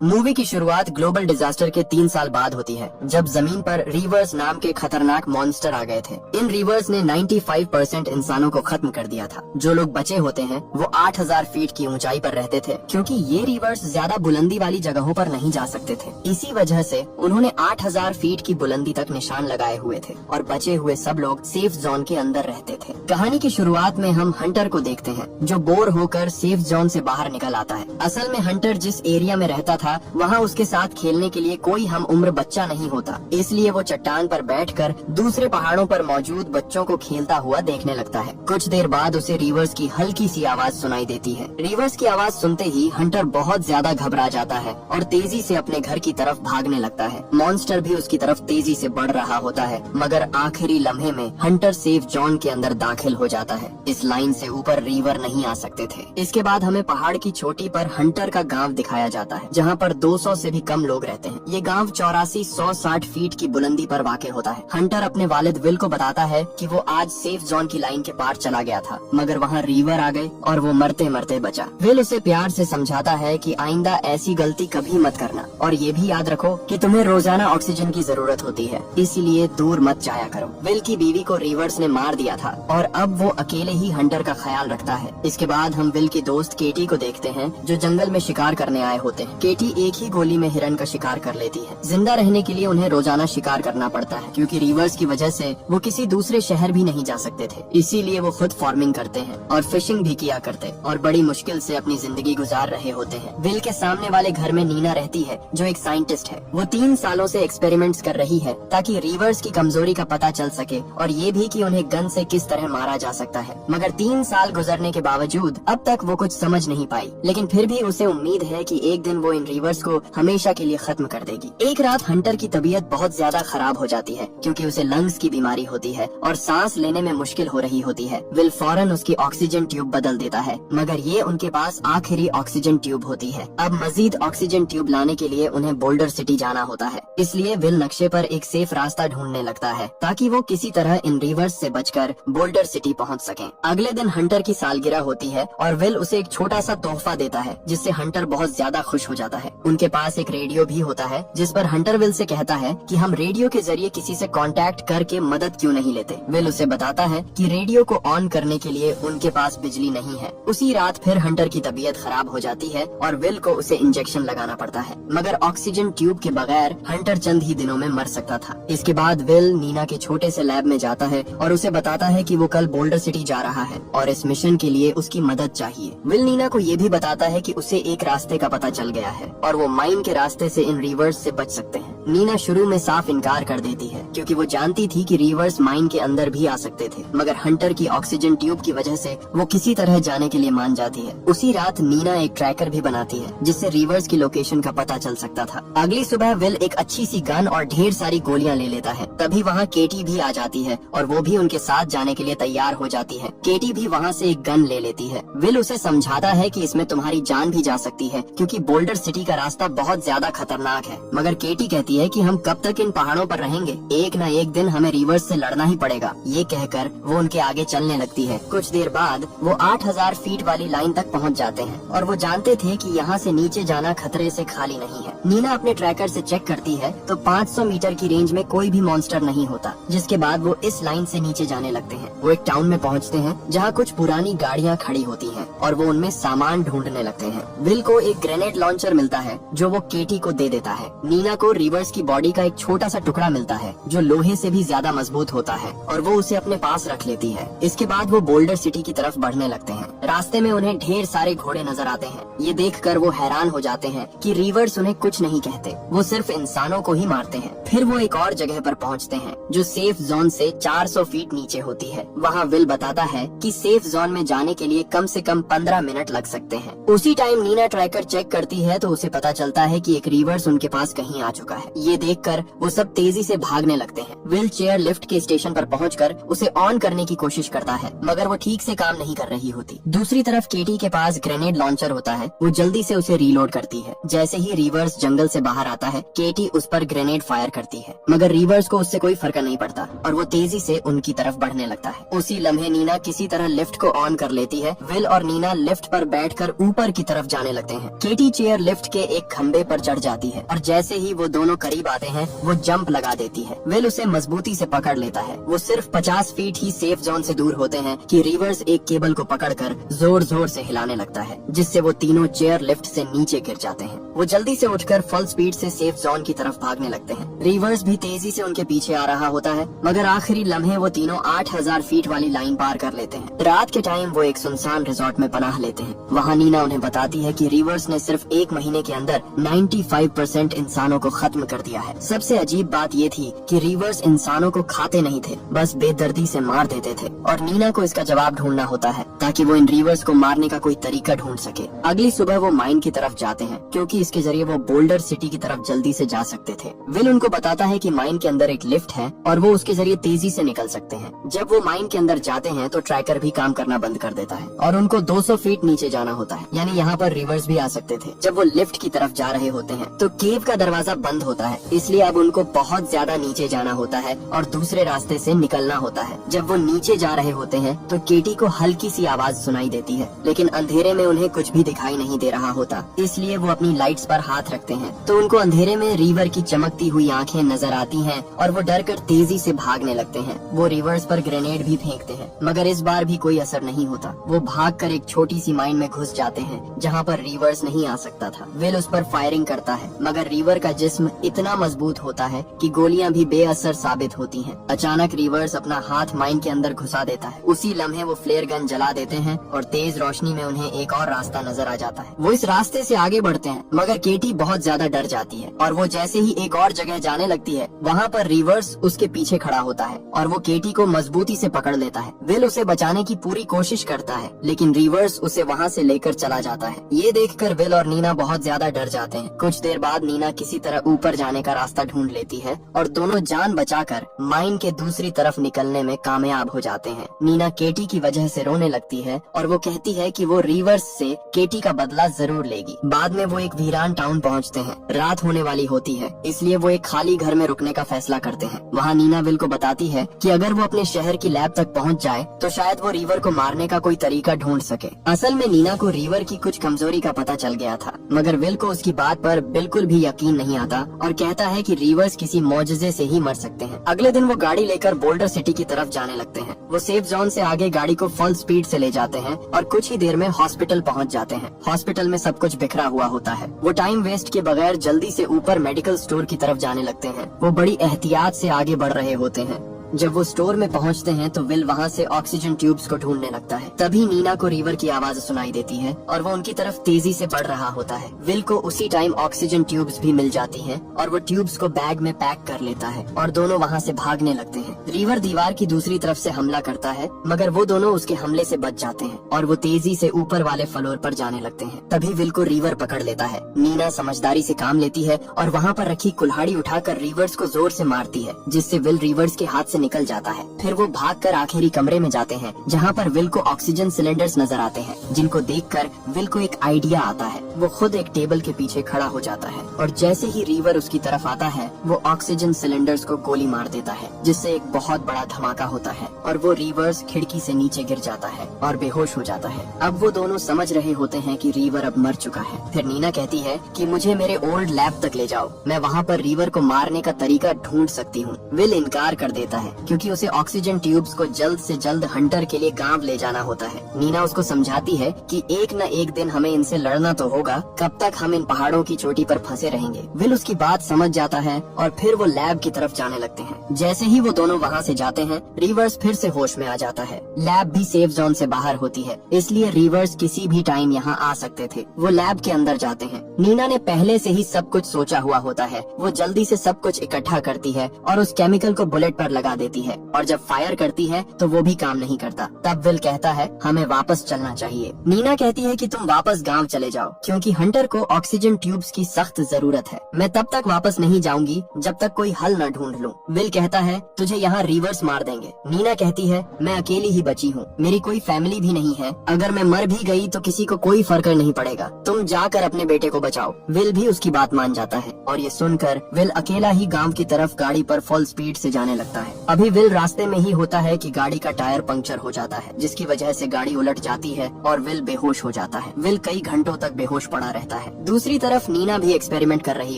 Movie की शुरुआत global disaster के 3 साल बाद होती है, जब जमीन पर रीवर्स नाम के खतरनाक मॉन्स्टर आ गए थे। इन रीवर्स ने 95% इंसानों को खत्म कर दिया था। जो लोग बचे होते हैं वो 8000 फीट की ऊंचाई पर रहते थे, क्योंकि ये रीवर्स ज्यादा बुलंदी वाली जगहों पर नहीं जा सकते थे। इसी वजह से उन्होंने 8000 फीट की बुलंदी तक निशान लगाए हुए थे और बचे हुए सब लोग सेफ जोन के अंदर रहते थे। कहानी की शुरुआत में हम हंटर को देखते हैं, जो बोर होकर सेफ जोन से बाहर निकल आता है। असल में हंटर जिस एरिया में रहता था वहाँ उसके साथ खेलने के लिए कोई हम उम्र बच्चा नहीं होता, इसलिए वो चट्टान पर बैठकर दूसरे पहाड़ों पर मौजूद बच्चों को खेलता हुआ देखने लगता है। कुछ देर बाद उसे रीवर्स की हल्की सी आवाज सुनाई देती है। रीवर्स की आवाज सुनते ही हंटर बहुत ज्यादा घबरा जाता है और तेजी से अपने घर की तरफ भागने लगता है। मॉन्स्टर भी उसकी तरफ तेजी से बढ़ रहा होता है, मगर आखिरी लम्हे में हंटर सेफ जोन के अंदर दाखिल हो जाता है। इस लाइन से ऊपर रीवर नहीं आ सकते थे। इसके बाद हमें पहाड़ की चोटी पर हंटर का गांव दिखाया जाता है, जहाँ पर 200 से भी कम लोग रहते हैं। ये गांव 84-160 फीट की बुलंदी पर वाक़ होता है। हंटर अपने वालिद विल को बताता है कि वो आज सेफ जोन की लाइन के पार चला गया था, मगर वहाँ रीवर आ गए और वो मरते मरते बचा। विल उसे प्यार से समझाता है कि आइंदा ऐसी गलती कभी मत करना और ये भी याद रखो कि तुम्हें रोजाना ऑक्सीजन की जरूरत होती है, इसीलिए दूर मत जाया करो। विल की बीवी को रीवर्स ने मार दिया था और अब वो अकेले ही हंटर का ख्याल रखता है। इसके बाद हम विल की दोस्त केटी को देखते हैं, जो जंगल में शिकार करने आए होते हैं। केटी एक ही गोली में हिरन का शिकार कर लेती है। जिंदा रहने के लिए उन्हें रोजाना शिकार करना पड़ता है, क्योंकि रीवर्स की वजह से वो किसी दूसरे शहर भी नहीं जा सकते थे। इसीलिए वो खुद फार्मिंग करते हैं और फिशिंग भी किया करते और बड़ी मुश्किल से अपनी जिंदगी गुजार रहे होते हैं। विल के सामने वाले घर में नीना रहती है, जो एक साइंटिस्ट है। वो 3 सालों से एक्सपेरिमेंट्स कर रही है ताकि रीवर्स की कमजोरी का पता चल सके और ये भी कि उन्हें गन से किस तरह मारा जा सकता है। मगर 3 साल गुजरने के बावजूद अब तक वो कुछ समझ नहीं पाई, लेकिन फिर भी उसे उम्मीद है कि एक दिन वो इन रीवर्स को हमेशा के लिए खत्म कर देगी। एक रात हंटर की तबीयत बहुत ज्यादा खराब हो जाती है, क्योंकि उसे लंग्स की बीमारी होती है और सांस लेने में मुश्किल हो रही होती है। विल फौरन उसकी ऑक्सीजन ट्यूब बदल देता है, मगर ये उनके पास आखिरी ऑक्सीजन ट्यूब होती है। अब मजीद ऑक्सीजन ट्यूब लाने के लिए उन्हें बोल्डर सिटी जाना होता है, इसलिए विल नक्शे पर एक सेफ रास्ता ढूंढने लगता है ताकि वो किसी तरह इन रिवर्स से बचकर बोल्डर सिटी पहुंच सकें। अगले दिन हंटर की सालगिरह होती है और विल उसे एक छोटा सा तोहफा देता है, जिससे हंटर बहुत ज्यादा खुश हो जाता है। उनके पास एक रेडियो भी होता है, जिस पर हंटर विल से कहता है कि हम रेडियो के जरिए किसी से कांटेक्ट करके मदद क्यों नहीं लेते। विल उसे बताता है कि रेडियो को ऑन करने के लिए उनके पास बिजली नहीं है। उसी रात फिर हंटर की तबीयत खराब हो जाती है और विल को उसे इंजेक्शन लगाना पड़ता है, मगर ऑक्सीजन ट्यूब के बगैर हंटर चंद ही दिनों में मर सकता था। इसके बाद विल नीना के छोटे से लैब में जाता है और उसे बताता है कि वो कल बोल्डर सिटी जा रहा है और इस मिशन के लिए उसकी मदद चाहिए। विल नीना को ये भी बताता है कि उसे एक रास्ते का पता चल गया है और वो माइन के रास्ते से इन रिवर्स से बच सकते हैं। नीना शुरू में साफ इनकार कर देती है, क्योंकि वो जानती थी कि रिवर्स माइन के अंदर भी आ सकते थे, मगर हंटर की ऑक्सीजन ट्यूब की वजह से वो किसी तरह जाने के लिए मान जाती है। उसी रात नीना एक ट्रैकर भी बनाती है, जिससे रिवर्स की लोकेशन का पता चल सकता था। अगली सुबह विल एक अच्छी सी गन और ढेर सारी गोलियां ले लेता है। तभी वहाँ केटी भी आ जाती है और वो भी उनके साथ जाने के लिए तैयार हो जाती है। केटी भी वहाँ से एक गन ले लेती है। विल उसे समझाता है कि इसमें तुम्हारी जान भी जा सकती है, क्योंकि बोल्डर सिटी का रास्ता बहुत ज्यादा खतरनाक है। मगर केटी कहती है कि हम कब तक इन पहाड़ों पर रहेंगे, एक न एक दिन हमें रिवर्स से लड़ना ही पड़ेगा। ये कहकर वो उनके आगे चलने लगती है। कुछ देर बाद वो 8000 फीट वाली लाइन तक पहुंच जाते हैं और वो जानते थे कि यहाँ से नीचे जाना खतरे से खाली नहीं है। नीना अपने ट्रैकर से चेक करती है तो 500 मीटर की रेंज में कोई भी मॉन्स्टर नहीं होता, जिसके बाद वो इस लाइन से नीचे जाने लगते हैं। वो एक टाउन में पहुँचते हैं, जहाँ कुछ पुरानी गाड़ियाँ खड़ी होती हैं और वो उनमें सामान ढूंढने लगते हैं। विल को एक ग्रेनेड लॉन्चर मिलता है, जो वो केटी को दे देता है। नीना को रिवर्स की बॉडी का एक छोटा सा टुकड़ा मिलता है, जो लोहे से भी ज्यादा मजबूत होता है, और वो उसे अपने पास रख लेती है। इसके बाद वो बोल्डर सिटी की तरफ बढ़ने लगते हैं। रास्ते में उन्हें ढेर सारे घोड़े नजर आते हैं। ये देखकर वो हैरान हो जाते हैं कि रिवर्स उन्हें कुछ नहीं कहते, वो सिर्फ इंसानों को ही मारते हैं। फिर वो एक और जगह पर पहुंचते हैं, जो सेफ जोन से 400 फीट नीचे होती है। वहाँ विल बताता है कि सेफ जोन में जाने के लिए कम से कम 15 मिनट लग सकते हैं। उसी टाइम नीना ट्रैकर चेक करती है तो उसे पता चलता है कि एक रिवर्स उनके पास कहीं आ चुका है। है। ये देखकर वो सब तेजी से भागने लगते हैं। विल चेयर लिफ्ट के स्टेशन पर पहुंचकर उसे ऑन करने की कोशिश करता है, मगर वो ठीक से काम नहीं कर रही होती। दूसरी तरफ केटी के पास ग्रेनेड लॉन्चर होता है। वो जल्दी से उसे रीलोड करती है। जैसे ही रिवर्स जंगल से बाहर आता है, केटी उस पर ग्रेनेड फायर करती है, मगर रिवर्स को उससे कोई फर्क नहीं पड़ता और वो तेजी से उनकी तरफ बढ़ने लगता है। उसी लम्हे नीना किसी तरह लिफ्ट को ऑन कर लेती है। विल और नीना लिफ्ट पर बैठकर ऊपर की तरफ जाने लगते हैं। केटी चेयर लिफ्ट के एक खंबे पर चढ़ जाती है और जैसे ही वो दोनों करीब आते हैं, वो जंप लगा देती है। विल उसे मजबूती से पकड़ लेता है। वो सिर्फ 50 फीट ही सेफ जोन से दूर होते हैं कि रिवर्स एक केबल को पकड़कर जोर जोर से हिलाने लगता है, जिससे वो तीनों चेयर लिफ्ट से नीचे गिर जाते हैं। वो जल्दी से उठकर फुल स्पीड से सेफ जोन की तरफ भागने लगते हैं। रिवर्स भी तेजी से उनके पीछे आ रहा होता है, मगर आखिरी लम्हे वो तीनों 8000 फीट वाली लाइन पार कर लेते हैं। रात के टाइम वो एक सुनसान रिजॉर्ट में पनाह लेते हैं। वहाँ नीना उन्हें बताती है कि रिवर्स ने सिर्फ 1 महीने के अंदर 95% इंसानों को खत्म कर दिया है। सबसे अजीब बात ये थी कि रिवर्स इंसानों को खाते नहीं थे, बस बेदर्दी से मार देते थे और नीना को इसका जवाब ढूंढना होता है ताकि वो इन रिवर्स को मारने का कोई तरीका ढूंढ सके। अगली सुबह वो माइन की तरफ जाते हैं, क्योंकि इसके जरिए वो बोल्डर सिटी की तरफ जल्दी से जा सकते थे। विल उनको बताता है कि माइन के अंदर एक लिफ्ट है और वो उसके जरिए तेजी से निकल सकते हैं। जब वो माइन के अंदर जाते हैं तो ट्रैकर भी काम करना बंद कर देता है और उनको 200 फीट नीचे जाना होता है, यानी यहाँ पर रिवर्स भी आ सकते थे। जब वो लिफ्ट की तरफ जा रहे होते हैं तो केव का दरवाजा बंद होता है, इसलिए अब उनको बहुत ज्यादा नीचे जाना होता है और दूसरे रास्ते से निकलना होता है। जब वो नीचे जा रहे होते हैं तो केटी को हल्की सी आवाज सुनाई देती है, लेकिन अंधेरे में उन्हें कुछ भी दिखाई नहीं दे रहा होता, इसलिए वो अपनी लाइट्स पर हाथ रखते हैं तो उनको अंधेरे में रिवर की चमकती हुई आंखें नजर आती हैं और वो डर कर तेजी से भागने लगते हैं। वो रिवर्स पर ग्रेनेड भी फेंकते हैं, मगर इस बार भी कोई असर नहीं होता। वो भागकर एक छोटी सी माइन में घुस जाते हैं जहाँ पर रिवर्स नहीं आ सकता था। विल उस पर फायरिंग करता है, मगर रिवर का जिस्म इतना मजबूत होता है कि गोलियां भी बेअसर साबित होती हैं। अचानक रिवर्स अपना हाथ माइन के अंदर घुसा देता है। उसी लम्हे वो फ्लेयर गन जला देते हैं और तेज रोशनी में उन्हें एक और रास्ता नजर आ जाता है। वो इस रास्ते से आगे बढ़ते हैं, मगर केटी बहुत ज्यादा डर जाती है और वो जैसे ही एक और जगह जाने लगती है, वहाँ पर रिवर्स उसके पीछे खड़ा होता है और वो केटी को मजबूती से पकड़ लेता है। विल उसे बचाने की पूरी कोशिश करता है, लेकिन रिवर्स उसे वहाँ से लेकर चला जाता है। ये देखकर विल और नीना बहुत ज्यादा डर जाते हैं। कुछ देर बाद नीना किसी तरह ऊपर जाने का रास्ता ढूंढ लेती है और दोनों जान बचाकर माइन के दूसरी तरफ निकलने में कामयाब हो जाते हैं। नीना केटी की वजह से रोने लगती है और वो कहती है कि वो रिवर्स से केटी का बदला जरूर लेगी। बाद में वो एक वीरान टाउन पहुंचते हैं। रात होने वाली होती है, इसलिए वो एक खाली घर में रुकने का फैसला करते हैं। वहाँ नीना विल को बताती है कि अगर वो अपने शहर की लैब तक पहुँच जाए तो शायद वो रिवर को मारने का कोई तरीका ढूंढ सके। असल में नीना को रिवर की कुछ कमजोरी का पता चल गया था, मगर विल को उसकी बात पर बिल्कुल भी यकीन नहीं आता और कहता है कि रिवर्स किसी मौजज़े से ही मर सकते हैं। अगले दिन वो गाड़ी लेकर बोल्डर सिटी की तरफ जाने लगते हैं। वो सेफ जोन से आगे गाड़ी को फुल स्पीड से ले जाते हैं और कुछ ही देर में हॉस्पिटल पहुंच जाते हैं। हॉस्पिटल में सब कुछ बिखरा हुआ होता है। वो टाइम वेस्ट के बगैर जल्दी से ऊपर मेडिकल स्टोर की तरफ जाने लगते हैं। वो बड़ी एहतियात से आगे बढ़ रहे होते हैं। जब वो स्टोर में पहुंचते हैं तो विल वहां से ऑक्सीजन ट्यूब्स को ढूंढने लगता है। तभी नीना को रिवर की आवाज सुनाई देती है और वो उनकी तरफ तेजी से बढ़ रहा होता है। विल को उसी टाइम ऑक्सीजन ट्यूब्स भी मिल जाती हैं और वो ट्यूब्स को बैग में पैक कर लेता है और दोनों वहां से भागने लगते हैं। रिवर दीवार की दूसरी तरफ से हमला करता है, मगर वो दोनों उसके हमले से बच जाते हैं और वो तेजी से ऊपर वाले फ्लोर पर जाने लगते हैं। तभी विल को रिवर पकड़ लेता है। नीना समझदारी से काम लेती है और वहाँ पर रखी कुल्हाड़ी उठाकर रिवर्स को जोर से मारती है, जिससे विल रिवर्स के हाथ से निकल जाता है। फिर वो भागकर आखिरी कमरे में जाते हैं जहाँ पर विल को ऑक्सीजन सिलेंडर्स नजर आते हैं, जिनको देखकर विल को एक आइडिया आता है। वो खुद एक टेबल के पीछे खड़ा हो जाता है और जैसे ही रिवर उसकी तरफ आता है वो ऑक्सीजन सिलेंडर्स को गोली मार देता है, जिससे एक बहुत बड़ा धमाका होता है और वो रिवर्स खिड़की से नीचे गिर जाता है और बेहोश हो जाता है। अब वो दोनों समझ रहे होते हैं कि रिवर अब मर चुका है। फिर नीना कहती है कि मुझे मेरे ओल्ड लैब तक ले जाओ, मैं वहाँ पर रिवर को मारने का तरीका ढूंढ सकती हूँ। विल इनकार कर देता है क्योंकि उसे ऑक्सीजन ट्यूब्स को जल्द से जल्द हंटर के लिए गांव ले जाना होता है। नीना उसको समझाती है कि एक न एक दिन हमें इनसे लड़ना तो होगा, कब तक हम इन पहाड़ों की चोटी पर फंसे रहेंगे। विल उसकी बात समझ जाता है और फिर वो लैब की तरफ जाने लगते हैं। जैसे ही वो दोनों वहाँ से जाते हैं रिवर्स फिर से होश में आ जाता है। लैब भी सेफ जोन से बाहर होती है, इसलिए रिवर्स किसी भी टाइम यहाँ आ सकते थे। वो लैब के अंदर जाते हैं। नीना ने पहले से ही सब कुछ सोचा हुआ होता है। वो जल्दी से सब कुछ इकट्ठा करती है और उस केमिकल को बुलेट पर लगा देती है और जब फायर करती है तो वो भी काम नहीं करता। तब विल कहता है हमें वापस चलना चाहिए। नीना कहती है कि तुम वापस गांव चले जाओ क्योंकि हंटर को ऑक्सीजन ट्यूब्स की सख्त जरूरत है। मैं तब तक वापस नहीं जाऊंगी जब तक कोई हल न ढूंढ लूं। विल कहता है तुझे यहाँ रीवर्स मार देंगे। नीना कहती है मैं अकेली ही बची हूँ, मेरी कोई फैमिली भी नहीं है, अगर मैं मर भी गई तो किसी को कोई फर्क नहीं पड़ेगा, तुम जाकर अपने बेटे को बचाओ। विल भी उसकी बात मान जाता है और ये सुनकर विल अकेला ही गांव की तरफ गाड़ी पर फुल स्पीड से जाने लगता है। अभी विल रास्ते में ही होता है कि गाड़ी का टायर पंक्चर हो जाता है, जिसकी वजह से गाड़ी उलट जाती है और विल बेहोश हो जाता है। विल कई घंटों तक बेहोश पड़ा रहता है। दूसरी तरफ नीना भी एक्सपेरिमेंट कर रही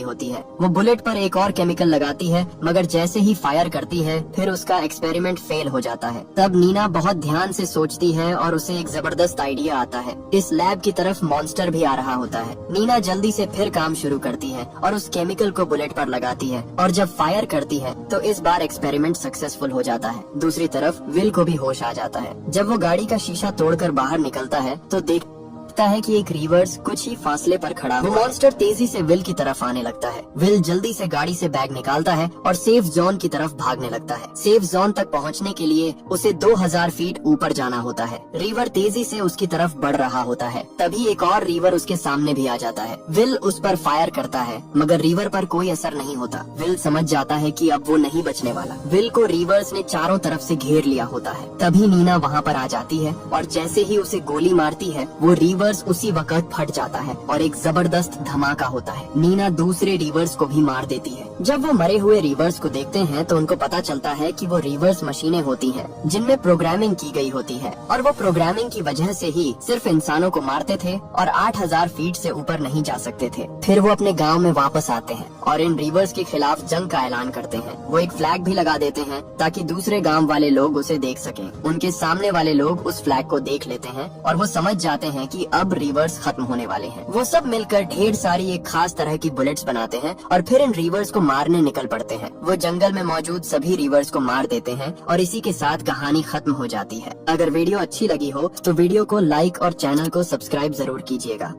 होती है। वो बुलेट पर एक और केमिकल लगाती है, मगर जैसे ही फायर करती है फिर उसका एक्सपेरिमेंट फेल हो जाता है। तब नीना बहुत ध्यान से सोचती है और उसे एक जबरदस्त आइडिया आता है। इस लैब की तरफ मॉन्स्टर भी आ रहा होता है। नीना जल्दी से फिर काम शुरू करती है और उस केमिकल को बुलेट पर लगाती है और जब फायर करती है तो इस बार एक्सपेरिमेंट सक्सेसफुल हो जाता है। दूसरी तरफ विल को भी होश आ जाता है। जब वो गाड़ी का शीशा तोड़कर बाहर निकलता है तो देखता है कि एक रिवर्स कुछ ही फासले पर खड़ा है। वो मॉन्स्टर तेजी से विल की तरफ आने लगता है। विल जल्दी से गाड़ी से बैग निकालता है और सेफ जोन की तरफ भागने लगता है। सेफ जोन तक पहुंचने के लिए उसे 2000 फीट ऊपर जाना होता है। रिवर तेजी से उसकी तरफ बढ़ रहा होता है। तभी एक और रिवर उसके सामने भी आ जाता है। विल उस पर फायर करता है मगर रिवर पर कोई असर नहीं होता। विल समझ जाता है कि अब वो नहीं बचने वाला। विल को रिवर्स ने चारों तरफ से घेर लिया होता है। तभी नीना वहाँ पर आ जाती है और जैसे ही उसे गोली मारती है वो रिवर्स उसी वक्त फट जाता है और एक जबरदस्त धमाका होता है। नीना दूसरे रिवर्स को भी मार देती है। जब वो मरे हुए रिवर्स को देखते हैं तो उनको पता चलता है कि वो रिवर्स मशीनें होती हैं जिनमें प्रोग्रामिंग की गई होती है और वो प्रोग्रामिंग की वजह से ही सिर्फ इंसानों को मारते थे और 8000 फीट से ऊपर नहीं जा सकते थे। फिर वो अपने गांव में वापस आते हैं और इन रिवर्स के खिलाफ जंग का ऐलान करते हैं। वो एक फ्लैग भी लगा देते हैं ताकि दूसरे गाँव वाले लोग उसे देख सकें। उनके सामने वाले लोग उस फ्लैग को देख लेते हैं और वो समझ जाते हैं कि अब रिवर्स खत्म होने वाले हैं। वो सब मिलकर ढेर सारी एक खास तरह की बुलेट्स बनाते हैं और फिर इन रिवर्स को मारने निकल पड़ते हैं। वो जंगल में मौजूद सभी रिवर्स को मार देते हैं और इसी के साथ कहानी खत्म हो जाती है। अगर वीडियो अच्छी लगी हो तो वीडियो को लाइक और चैनल को सब्सक्राइब जरूर कीजिएगा।